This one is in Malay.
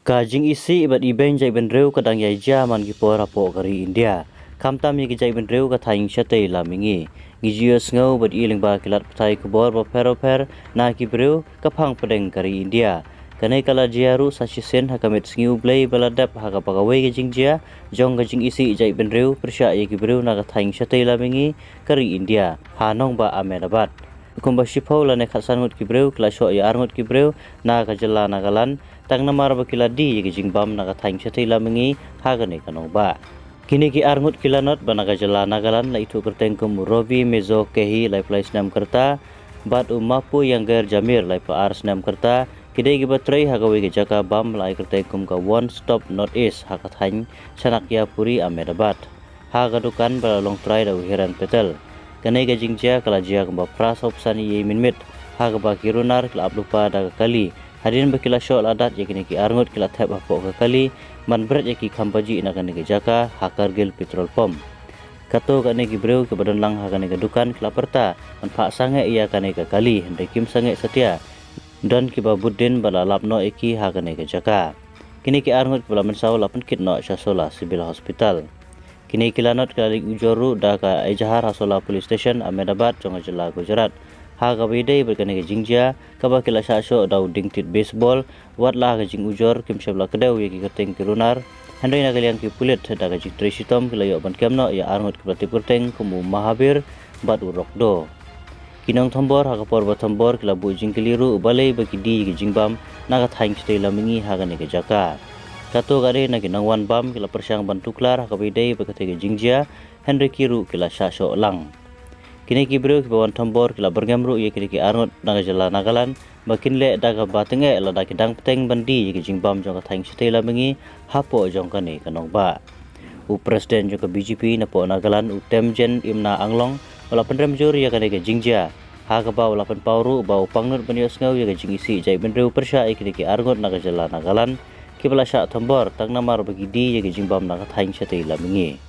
Kajing isi ibat iben jai benreu kadang yai jaman ki pora po kari India. Kamtam ye jai benreu ka thaing chatai lamingi. Gijios ngau bat iling ba kilat ptai kubor ba per na ki breu ka phang pedeng kari India. Kanai kala jiaru sasisen hakamit sngiu blai baladap haka pagawai ke jingjia jong ka jing isi jai benreu persya ye ki breu na ka thaing chatai lamingi kari India. Hanong ba Ahmedabad. Kumba shipau la ne khatsan ngut ki breu kla sho ya arngut ki breu na ka jala Nagaland tang namar ba kila di ye jingbam na ka thaing chatai lamingi hagane kanong ba. Kini ki arngut kila not ba na ka jala Nagaland la itu kerteng kum Rovi Mezo Kehi lai plai snam kerta bat umapu yang ger Jamir lai pa ar snam kerta kidai ki batrai hagawe ki jaka bam lai kerteng kum ka one stop north east haka thaing Chanakya Puri Ahmedabad. Haga dukan ba long trai da uhiran petel. Kanai ka jingjia kala jia kamba pras opsani ye minmit haga ba kirunar kala ablupa da kali hadin ba kila shol adat ye kini ki arngut kila thep apo ka kali man bret ye ki khampaji ina kani ki jaka Hakargil petrol pump kato kani ki breu ke badan lang haga ni ka dukan kila perta man pha sange iya kani ka kali hende kim sange setia dan ki ba buddin bala lapno eki haga ni ka jaka kini ki arngut bala mensau lapan kit no Shasola Civil Hospital. Kini kilanot kali ujoru da ka Ejahar Hasola Police Station Ahmedabad jonga jela Gujarat. Haga bidai berkani ke jingjia kaba kila sasho dau dingtit baseball wat la ka jing ujor kim sebla kedau ye ki keteng kirunar handai na kaliang ki pulit da ka jing tresitom kila yo ban kemno ya arngut ki prati kurteng kumu Mahabir bat urokdo. Kinong thombor haga porba thombor kila bu jing keliru balai baki di ki jingbam na ka thaing stay lamingi haga ne ke jaka. Kato gare na kinang wan bam kila persyang bantuklar haka bidai berkati ke jingjia Henry Kiru kila sasho lang. Kini ki breu ki bawan thombor kila bergamru ye kini ki arngut naga jala Nagaland makin le daga batenge la da kidang peteng bandi ye ki jingbam jong ka thaing sitai lamingi hapo jong kani kanong ba. U presiden jong ka BJP na po Nagaland u Temjen Imna Anglong wala pendrem jur ye kani ke jingjia haga ba wala pen pauru ba pangnut banios ngau ye ka jingisi jai benreu persya ye kini ki arngut naga jala Nagaland kibala syak thombor tang namar bagi di ye ki jingbam naga thaing sitai lamingi.